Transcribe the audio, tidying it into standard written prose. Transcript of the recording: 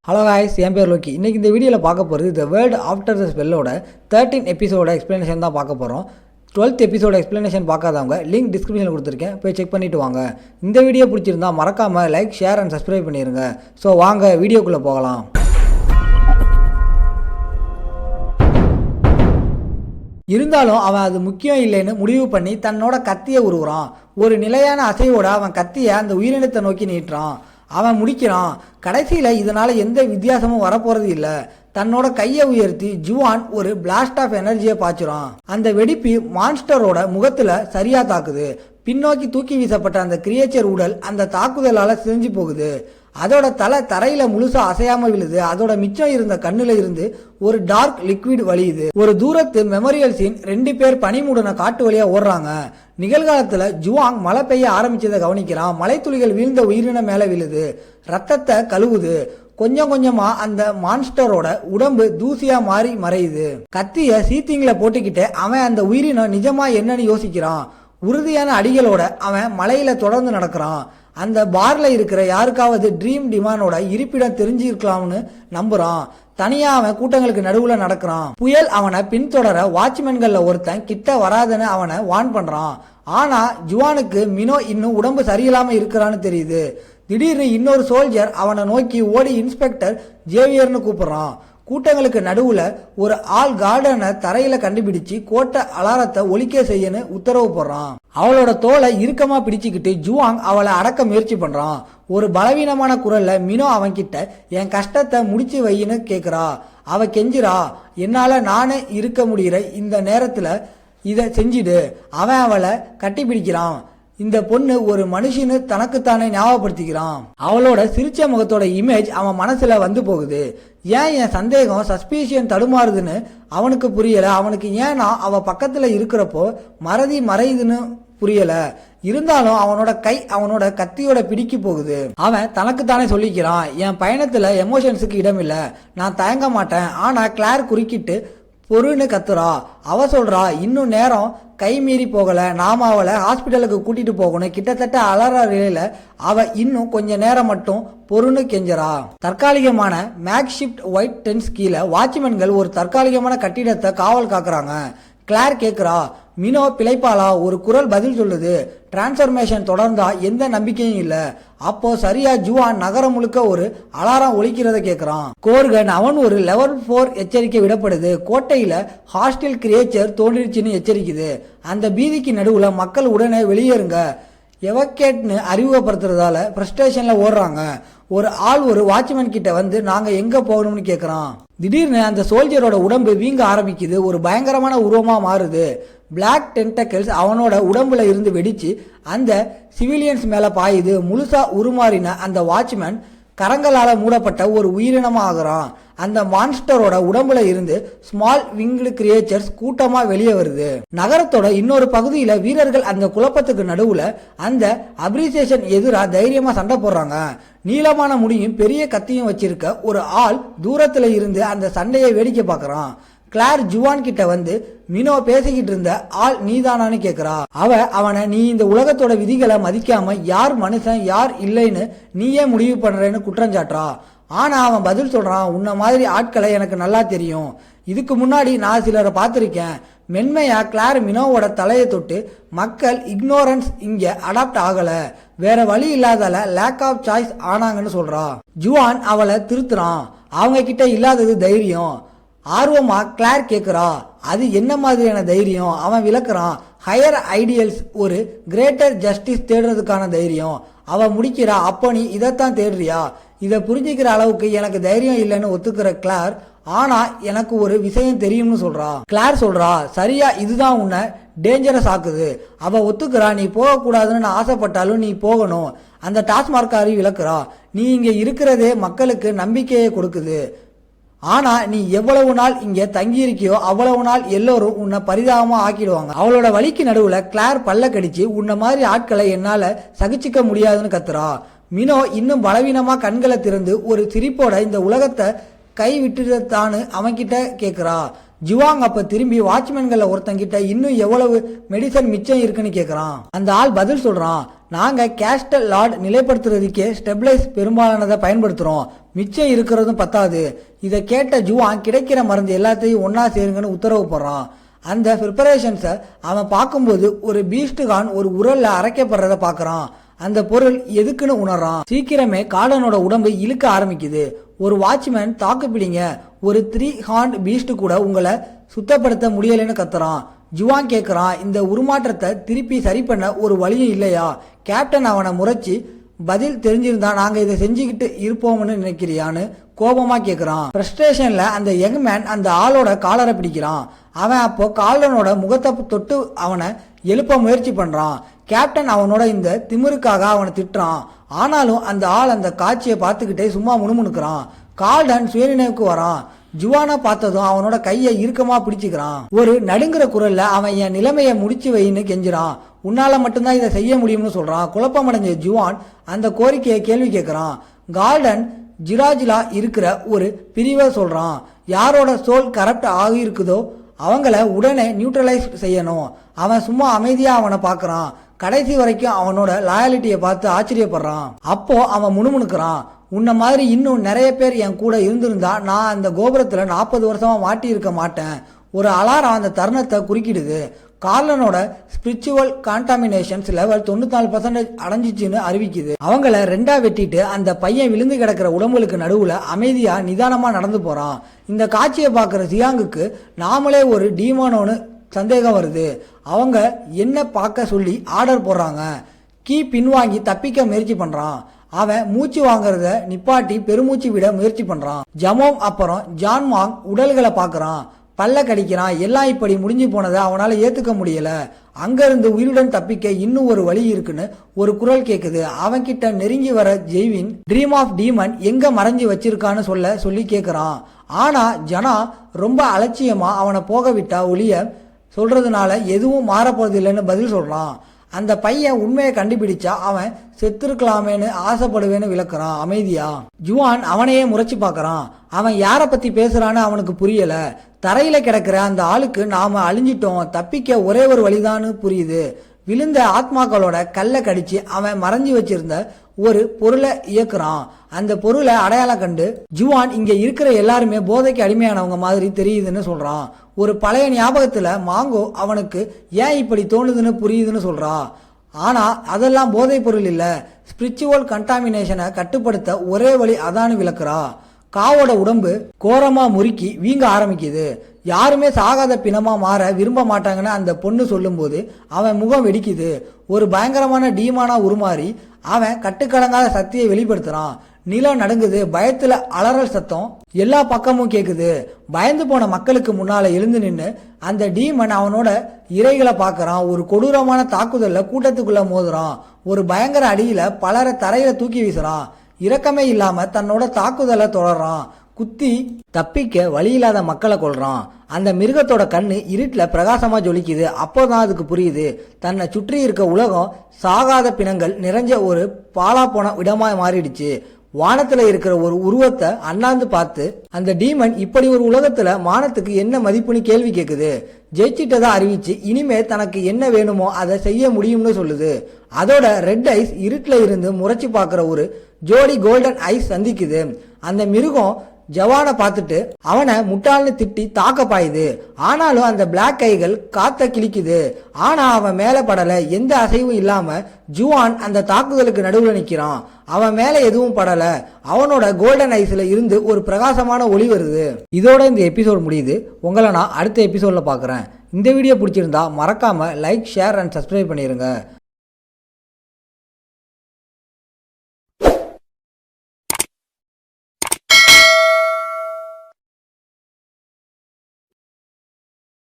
Hello guys, என் பேர் Loki. இன்றைக்கி இந்த வீடியோவில் பார்க்க போகிறது த வேர்ல்டு ஆஃப்டர் த ஸ்பெல்லோட 13 எபிசோட எக்ஸ்ப்ளனேஷன் தான் பார்க்க போகிறோம். 12th எபிசோட எக்ஸ்ப்ளனேஷன் பார்க்காதவங்க லிங்க் டிஸ்கிரிப்ஷனில் கொடுத்துருக்கேன், போய் செக் பண்ணிவிட்டு வாங்க. இந்த வீடியோ பிடிச்சிருந்தா மறக்காமல் லைக், ஷேர் அண்ட் சப்ஸ்கிரைப் பண்ணிடுங்க. ஸோ வாங்க வீடியோக்குள்ளே போகலாம். இருந்தாலும் அவன் அது முக்கியம் இல்லைன்னு முடிவு பண்ணி தன்னோட கத்தியை உருவுறான். ஒரு நிலையான அசைவோட அவன் கத்தியை அந்த உயிரினத்தை நோக்கி நீட்டுறான். அவன் முடிக்கிறான். கடைசியில் இதனால் எந்த வித்தியாசமும் வரப்போகிறது இல்லை. தன்னோட கையை உயர்த்தி ஜுவான் ஒரு பிளாஸ்ட் ஆஃப் எனர்ஜியை பாய்ச்சுறான். அந்த வெடிப்பு மான்ஸ்டரோட முகத்தில் சரியா தாக்குது. பின்னோக்கி தூக்கி வீசப்பட்ட அந்த கிரியேச்சர் உடல் அந்த தாக்குதலால் சிதைஞ்சு போகுது. அதோட தலை தரையில முழுசா அசையாம விழுது. அதோட மிச்சம் இருந்த கண்ணுல இருந்து ஒரு டார்க் லிக்விட் வழியுது. ஒரு தூரத்து மெமோரியல் சீன். 2 பேர் பனிமூடன காட்டு வழியா ஓடுறாங்க. நிகழ்காலத்துல ஜுவாங் மழை பெய்ய ஆரம்பிச்சதை கவனிக்கிறான். மலை துளிகள் வீழ்ந்த உயிரினம் மேல விழுது. ரத்தத்தை கழுவுது. கொஞ்சம் கொஞ்சமா அந்த மான்ஸ்டரோட உடம்பு தூசியா மாறி மறையுது. கத்திய சீத்திங்ல போட்டுக்கிட்டு அவன் அந்த உயிரினம் நிஜமா என்னன்னு யோசிக்கிறான். உறுதியான அடிகளோட அவன் மலையில தொடர்ந்து நடக்கிறான். அந்த பார்ல இருக்கிற யாருக்காவது ட்ரீம் டிமானோட இருப்பிடம் தெரிஞ்சிருக்கலாம்னு நம்புறான். தனியா அவன் கூட்டங்களுக்கு நடுவுல நடக்கிறான். புயல் அவனை பின்தொடர வாட்ச்மேன்கள்ல ஒருத்தன் கிட்ட வராதுன்னு அவனை வார்ன் பண்றான். ஆனா ஜுவானுக்கு மினோ இன்னும் உடம்பு சரியில்லாம இருக்கிறான்னு தெரியுது. திடீர்னு இன்னொரு சோல்ஜர் அவனை நோக்கி ஓடி இன்ஸ்பெக்டர் ஜேவியர்னு கூப்பிடுறான். கூட்டங்களுக்கு நடுவுல ஒரு ஆள் கார்டனை தரையில கண்டுபிடிச்சு கோட்டை அலாரத்தை ஒலிக்க செய்யன்னு உத்தரவு போடுறான். அவளோட தோலை இறுக்கமா பிடிச்சுக்கிட்டு ஜுவாங் அவளை அடக்க முயற்சி பண்றான். ஒரு பலவீனமான குரல்ல மினோ அவன்கிட்ட என் கஷ்டத்தை முடிச்சு வையின்னு கேக்குறா. அவ கெஞ்சிரா, என்னால நானே இருக்க முடிகிற இந்த நேரத்துல இத செஞ்சிடு. அவன் அவளை கட்டி பிடிக்கிறான். இந்த பொண்ணு ஒரு மனுஷன்னு தனக்குத்தானே ஞாபகப்படுத்திக்கிறான். அவளோட சிரிச்ச முகத்தோட இமேஜ் அவன் மனசுல வந்து போகுது. ஏன் என் சந்தேகம் சஸ்பீஷியன் தடுமாறுதுன்னு அவனுக்கு புரியல. அவனுக்கு ஏன்னா அவ பக்கத்துல இருக்கிறப்போ மறதி மறையுதுன்னு புரியல. இருந்தாலும் அவனோட கை அவனோட கத்தியோட பிடிக்கி போகுது. அவன் தனக்குத்தானே சொல்லிக்கிறான், என் பயணத்துல எமோஷன்ஸுக்கு இடம் இல்ல, நான் தயங்க மாட்டேன். ஆனா கிளார் குறுக்கிட்டு பொருன்னு கத்துறா. அவ சொல்றா, இன்னும் நேரம் கை மீறி போகல, நாம அவளை ஹாஸ்பிட்டலுக்கு கூட்டிட்டு போகணும். கிட்டத்தட்ட அலற நிலையில அவ இன்னும் கொஞ்ச நேரம் மட்டும் பொருன்னு கெஞ்சரா. தற்காலிகமான மேக்ஷிப்ட் ஒயிட் டென்ஸ் கீழே வாட்ச்மேன்கள் ஒரு தற்காலிகமான கட்டிடத்தை காவல் காக்குறாங்க. கிளார் கேக்குறா, மினோ பிழைப்பாளா? ஒரு குரல் பதில் சொல்லுது, டிரான்ஸ்பர்மேஷன் தொடர்ந்தா எந்த நம்பிக்கையும் இல்ல. அப்போ சரியா ஜுவான் நகரம் முழுக்க ஒரு அலாரம் ஒலிக்கிறத கேக்குறான். கோர்கன் அவன் ஒரு லெவல் 4 எச்சரிக்கை விடப்படுது. கோட்டையில ஹாஸ்டில் கிரியேச்சர் தோன்றிடுச்சுன்னு எச்சரிக்குது. அந்த பீதிக்கு நடுவுல மக்கள் உடனே வெளியேறுங்க எவக்கேட்னு அறிமுகப்படுத்துறதால ஃப்ரஸ்ட்ரேஷன்ல ஓடுறாங்க. ஒரு ஆள் ஒரு வாட்ச்மேன் கிட்ட வந்து நாங்க எங்க போகணும்னு கேக்குறான். திடீர்னு அந்த சோல்ஜரோட உடம்பு வீங்க ஆரம்பிக்குது. ஒரு பயங்கரமான உருவமா மாறுது. பிளாக் டென்டக்கிள்ஸ் அவனோட உடம்புல இருந்து வெடிச்சு அந்த சிவிலியன்ஸ் மேல பாயுது. முழுசா உருமாறின அந்த வாட்ச்மேன் கரங்களால மூடப்பட்ட ஒரு உயிரினமா ஆகுறான். அந்த மான்ஸ்டரோட உடம்புல இருந்து ஸ்மால் விங்டு கிரியேச்சர்ஸ் கூட்டமா வெளியே வருது. நகரத்தோட இன்னொரு பகுதியில வீரர்கள் அந்த குழப்பத்துக்கு நடுவுல அந்த அப்ரிசியேஷன் எதிரா தைரியமா சண்டை போடுறாங்க. நீளமான முடியும் பெரிய கத்தியும் வச்சிருக்க ஒரு ஆள் தூரத்துல இருந்து அந்த சண்டையை வேடிக்கை பார்க்கறான். கிளார் ஜுவான் கிட்ட வந்து மினோ பேசிக்கிட்டு இருந்த ஆள் நீதானான்னு கேக்குறா. அவனை நீ இந்த உலகத்தோட விதிகளை மதிக்காம யார் மனுஷன் யார் இல்லைன்னு நீயே முடிவு பண்றேன்னு குற்றஞ்சாட்டுறா. ஆனா அவன் பதில் சொல்றான், உன்ன மாதிரி ஆட்களை எனக்கு நல்லா தெரியும். இதுக்கு முன்னாடி நான் சிலரை பார்த்திருக்கேன். மென்மையா கிளார் மினோவோட தலையை தொட்டு, மக்கள் இக்னோரன்ஸ் இங்க அடாப்ட் ஆகல, வேற வழி இல்லாதால லேக் ஆஃப் சாய்ஸ் ஆனாங்கன்னு சொல்றா. ஜுவான் அவளை திருத்துறான். அவங்க கிட்ட இல்லாதது தைரியம். ஆர்வமா கிளார் கேக்குறா, அது என்ன மாதிரியான தைரியம்? அவன் விளக்குறான், ஹையர் ஐடியல்ஸ், ஒரு கிரேட்டர் ஜஸ்டிஸ் தேடுறதுக்கான தைரியம். அவ முடிக்கிறா, அப்போ நீ இதைத்தான் தேடுறியா? இதை புரிஞ்சுக்கிற அளவுக்கு எனக்கு தைரியம் இல்லைன்னு ஒத்துக்கிற கிளார், ஆனா எனக்கு ஒரு விஷயம் தெரியும்னு சொல்றா. கிளார் சொல்றா, சரியா இதுதான் உன்னை டேஞ்சரஸ் ஆக்குது. அவ ஒத்துக்கிறா, நீ போகக்கூடாதுன்னு நான் ஆசைப்பட்டாலும் நீ போகணும். அந்த டாஸ்மார்க்காரி விளக்குறா, நீ இங்க இருக்கிறதே மக்களுக்கு நம்பிக்கையை கொடுக்குது. ஆனா நீ எவ்வளவு நாள் இங்க தங்கி இருக்கியோ அவ்வளவு நாள் எல்லோரும் உன்னை பரிதாபமா ஆக்கிடுவாங்க. அவளோட வலிக்கு நடுவுல கிளார் பல்ல கடிச்சு, உன்ன மாதிரி ஆட்களை என்னால சகிச்சுக்க முடியாதுன்னு கத்துறா. மினோ இன்னும் பலவீனமா கண்களை திறந்து ஒரு சிரிப்போட இந்த உலகத்தை கை விட்டுதான்னு அவன்கிட்ட கேக்குறா. ஜுவாங் அப்ப திரும்பி வாட்ச்மேன்கள் ஒருத்தங்கிட்ட இன்னும் எவ்வளவு மெடிசன் மிச்சம் இருக்குன்னு கேக்குறான். அந்த ஆள் பதில் சொல்றான், நாங்கள் கேஸ்டல் லார்ட் நிலைப்படுத்துறதுக்கே ஸ்டெபிளைஸ் பெரும்பாலானதை பயன்படுத்துகிறோம், மிச்சம் இருக்கிறதும் பத்தாது. இதை கேட்ட ஜுவான் கிடைக்கிற மருந்து எல்லாத்தையும் ஒன்றா சேருங்கன்னு உத்தரவு போடுறான். அந்த ப்ரிப்பரேஷன்ஸை அவன் பார்க்கும்போது ஒரு பீஸ்டுகான் ஒரு உரல்ல அரைக்கப்படுறத பார்க்குறான். அந்த பொருள் எதுக்குன்னு உணர்றான். சீக்கிரமே கார்டனோட உடம்பு இழுக்க ஆரம்பிக்குது. ஒரு வாட்ச்மேன் தாக்கு பிடிங்க, ஒரு 3 ஹார்ன்ட் பீஸ்ட் கூட உங்களை சுத்தப்படுத்த முடியலைன்னு கத்துறான். ஜுவான் கேட்குறான், இந்த உருமாற்றத்தை திருப்பி சரி பண்ண ஒரு வழியும் இல்லையா? கேப்டன் அவனை முறைச்சி, பதில் தெரிஞ்சிருந்தா நாங்கள் இதை செஞ்சுக்கிட்டு இருப்போம்னு நினைக்கிறியான்னு கோபமாக கேட்குறான். ஃப்ரஸ்ட்ரேஷனில் அந்த யங் மேன் அந்த ஆளோட காலரை பிடிக்கிறான். அவன் அப்போ காலனோட முகத்தை தொட்டு அவனை எழுப்ப முயற்சி பண்ணுறான். கேப்டன் அவனோட இந்த திமிருக்காக அவனை திட்டுறான். ஆனாலும் அந்த ஆள் அந்த காட்சியை பார்த்துக்கிட்டே சும்மா முணுமுணுக்கிறான். கால்டன் சுயநினைவுக்கு வரான். ஜுவானை பார்த்ததும் அவனோட கையை இறுக்கமா பிடிச்சிக்கிறான். ஒரு நடுங்கிற குரல்ல அவன் என் நிலைமையை முடிச்சு வைன்னு கெஞ்சுறான். உன்னால மட்டும்தான் இதை செய்ய முடியும்னு சொல்றான். குழப்பமடைஞ்ச ஜுவான் அந்த கோரிக்கையை கேள்வி கேட்கிறான். கால்டன் ஜிராஜிலா இருக்கிற ஒரு பிரிவை சொல்றான். யாரோட சோல் கரப்ட் ஆகியிருக்குதோ அவங்கள உடனே நியூட்ரலைஸ் செய்யணும். அவன் சும்மா அமைதியா அவனை பார்க்கறான். கடைசி வரைக்கும் அவனோட லாயாலிட்டியை பார்த்து ஆச்சரியப்படுறான். அப்போ அவன் முணுமுணுக்கிறான், உன்ன மாதிரி இன்னும் நிறைய பேர் என் கூட இருந்திருந்தா நான் அந்த கோபுரத்துல 40 வருஷமா மாட்டி இருக்க மாட்டேன். ஒரு அலாரம் அந்த தருணத்தை குறுக்கிடுது. கார்லனோட ஸ்பிரிச்சுவல் கான்டாமினேஷன்ஸ் லெவல் 94% அடைஞ்சிச்சுன்னு அறிவிக்குது. அவங்கள 2 வெட்டிட்டு அந்த பையன் விழுந்து கிடக்கிற உடம்புகளுக்கு நடுவுல அமைதியா நிதானமா நடந்து போறான். இந்த காட்சியை பார்க்குற சியாங்குக்கு நாமளே ஒரு டீமானோன்னு சந்தேகம் வருது. அவங்க என்ன பார்க்க சொல்லி ஆர்டர் போடுறாங்க. கீ பின்வாங்கி தப்பிக்க முயற்சி பண்றான். அவன் மூச்சு வாங்குறத நிப்பாட்டி பெருமூச்சு விட முயற்சி பண்றான். ஜமோம் அப்புறம் ஜான் மாங் உடல்களை பார்க்கறான். பல்ல கடிக்கிறான். எல்லாம் இப்படி முடிஞ்சு போனதை அவனால ஏத்துக்க முடியல. அங்கிருந்து உயிருடன் தப்பிக்க இன்னும் ஒரு வழி இருக்குன்னு ஒரு குரல் கேக்குது. அவன் கிட்ட நெருங்கி வர ஜெய்வின் ட்ரீம் ஆஃப் டீமன் எங்க மறைஞ்சு வச்சிருக்கான்னு சொல்லி கேக்குறான். ஆனா ஜனா ரொம்ப அலட்சியமா அவனை போக விட்டா ஒளிய சொல்றதுனால எதுவும் மாறப்போறது இல்லைன்னு பதில் சொல்றான். அந்த பையன் உண்மையை கண்டுபிடிச்சா அவன் செத்துருக்கலாமேன்னு ஆசைப்படுவேன்னு விளக்குறான் அமைதியா. ஜுவான் அவனையே முறைச்சு பார்க்கறான். அவன் யாரை பத்தி பேசுறான்னு அவனுக்கு புரியல. தரையில கிடக்கிற அந்த ஆளுக்கு நாம அழிஞ்சிட்டோம், தப்பிக்க ஒரே ஒரு வழிதான்னு புரியுது. விழுந்த ஆத்மாக்களோட கல்லை கடிச்சு அவன் மறைஞ்சு வச்சிருந்த ஒரு பொருளை இயக்குறான். அந்த பொருளை அடையாளம் கண்டு ஜுவான் இங்க இருக்கிற எல்லாருமே போதைக்கு அடிமையானவங்க மாதிரி தெரியுதுன்னு சொல்றான். ஒரு பழைய ஞாபகத்துல மாங்கோ அவனுக்கு ஏன் இப்படி தோணுதுன்னு புரியுதுன்னு சொல்றா. ஆனா அதெல்லாம் போதை பொருள் இல்ல, ஸ்பிரிச்சுவல் கண்டாமினேஷனை கட்டுப்படுத்த ஒரே வழி அதான்னு விளக்குறா. காவோட உடம்பு கோரமா முறுக்கி வீங்க ஆரம்பிக்குது. யாருமே சாகாத பிணமா மாற விரும்ப மாட்டாங்கன்னு அந்த பொண்ணு சொல்லும் போது அவன் முகம் வெடிக்குது. ஒரு பயங்கரமான டீமானா உருமாறி அவன் கட்டுக்கடங்காத சக்தியை வெளிப்படுத்துறான். நிலம் நடுங்குது. பயத்துல அலறல் சத்தம் எல்லா பக்கமும் கேக்குது. பயந்து போன மக்களுக்கு முன்னால எழுந்து நின்று அந்த டீமன் அவனோட இறைகளை பார்க்கறான். ஒரு கொடூரமான தாக்குதல்ல கூட்டத்துக்குள்ள மோதுறான். ஒரு பயங்கர அடியில பலரை தரையில தூக்கி வீசுறான். இரக்கமே இல்லாம தன்னோட தாக்குதலை தொடர்றான். குத்தி தப்பிக்க வழி இல்லாத மக்களை கொள்றான். அந்த மிருகத்தோட கண்ணு இருட்டுல பிரகாசமா ஜொலிக்குது. அப்போதான் அதுக்கு புரியுது, தன்னை சுற்றி இருக்க உலகம் சாகாத பிணங்கள் நிறைஞ்ச ஒரு பாலா போன இடமா மாறிடுச்சு. வானத்துல இருக்கிற ஒரு உருவத்தை அண்ணாந்து பார்த்து அந்த டீமன் இப்படி ஒரு உலகத்துல மானத்துக்கு என்ன மதிப்புன்னு கேள்வி கேக்குது. ஜெயிச்சிட்டதா அறிவிச்சு இனிமே தனக்கு என்ன வேணுமோ அதை செய்ய முடியும்னு சொல்லுது. அதோட ரெட் ஐஸ் இருட்டுல இருந்து முறைச்சு பார்க்கிற ஒரு ஜோடி கோல்டன் ஐஸ் சந்திக்குது. அந்த மிருகம் ஜவானை பார்த்துட்டு அவனை முட்டாள்னு திட்டி தாக்க பாயுது. ஆனாலும் அந்த பிளாக் கைகள் காத்த கிழிக்குது. ஆனா அவன் மேல படல. எந்த அசைவும் இல்லாம ஜுவான் அந்த தாக்குதலுக்கு நடுவுல நிக்கிறான். அவன் மேல எதுவும் படல. அவனோட கோல்டன் ஐஸ்ல இருந்து ஒரு பிரகாசமான ஒளி வருது. இதோட இந்த எபிசோட் முடியுது. உங்களை நான் அடுத்த எபிசோட்ல பாக்குறேன். இந்த வீடியோ பிடிச்சிருந்தா மறக்காம லைக், ஷேர் அண்ட் சப்ஸ்கிரைப் பண்ணிருங்க.